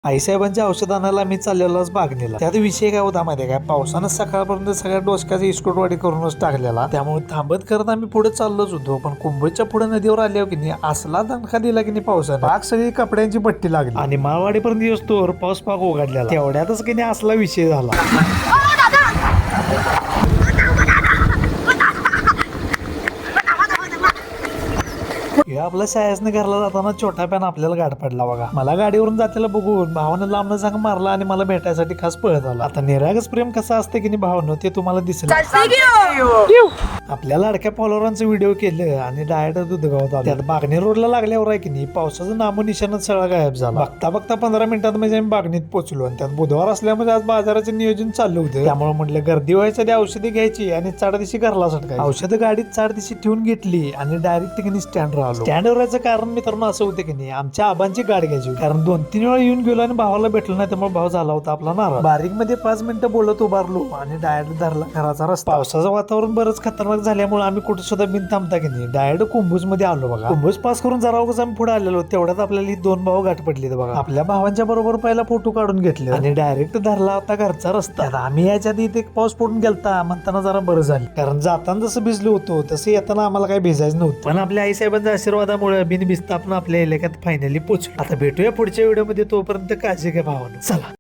आईसाहेबांच्या औषध आणायला मी चाललेलोच बागणीला. त्यात विषय काय होता माहितीये काय, पावसानं सकाळपर्यंत सगळ्या डोसक्याचा इस्कोटवाडी करूनच टाकलेला. त्यामुळे थांबत करत आम्ही पुढे चाललोच होतो. पण कुंभच्या पुढे नदीवर आल्यावर की नाही असला दणका दिला की नाही पावसाने, बाग सगळी कपड्यांची बट्टी लागली आणि माळवाडीपर्यंत येऊस्तोवर पाऊस पाक उघडलेला. तेवढ्यातच की नाही असला विषय झाला. आपल्या शाळेसने घरला जाताना छोटा पॅन आपल्याला गाठ पडला बघा. मला गाडीवरून जातेला बघून भावानं लांबनं सांग मारला आणि मला भेटायसाठी खास पळत आला. आता निरागस प्रेम कसं असतं की नाही भावानं ते तुम्हाला दिसेल. आपल्या लाडक्या फॉलोअरांचं व्हिडिओ केलं आणि डायरेक्ट दुधगावात आलं. त्यात बागणी रोडला लागल्यावर आहे की नाही पावसाचं नामोनिशाणच सगळा गायब झाला. बघता बघता 15 मिनिटात म्हणजे आम्ही बागणीत पोहोचलो आणि त्यात बुधवार असल्यामुळे आज बाजाराचं नियोजन चालू होतं. त्यामुळे म्हटलं गर्दी व्हायच्या आधी औषधी घ्यायची आणि चार दिवशी घरला सटकायची. औषधं गाडीत 4 दिवशी ठेवून घेतली आणि डायरेक्ट ठिकाणी स्टँड राहिलो. स्टँडवर याचं कारण मित्रांनो असं होतं की नाही आमच्या आबांची गाडी घ्यायची होती. कारण 2-3 वेळा येऊन गेलो आणि भावाला भेटलो नाही, त्यामुळे भाव झाला होता आपला नाराज. बारीक मध्ये 5 मिनिटं बोलत उभारलो आणि डायरेक्ट धरला घराचा रस्ता. पावसाचं वातावरण बरंच खतरनाक झाल्यामुळे आम्ही कुठे सुद्धा बिन थांबता की नाही डायरेक्ट कुंभूज मध्ये आलो बघा. कुंभूज पास करून जरा उगाच आम्ही पुढे आलेलो. तेवढ्यात आपल्याला ही 2 भाऊ गाठ पडली बघा. आपल्या भावांच्या बरोबर पहिला फोटो काढून घेतले आणि डायरेक्ट धरला होता घरचा रस्ता. आम्ही याच्या आधी इथे पाऊस पडून गेलता म्हणताना जरा बरं झालं, कारण जाताना जसं भिजलो होतो तसं येताना आम्हाला काही भिजायचं नव्हतं. पण आपल्या आईसाहेबांच्या आशीर्वादामुळे बिन भिजता आपण आपल्या इलाक्यात फायनली पोहोचलो. आता भेटूया पुढच्या व्हिडिओ मध्ये, तोपर्यंत काळजी घ्या भावानं. चला.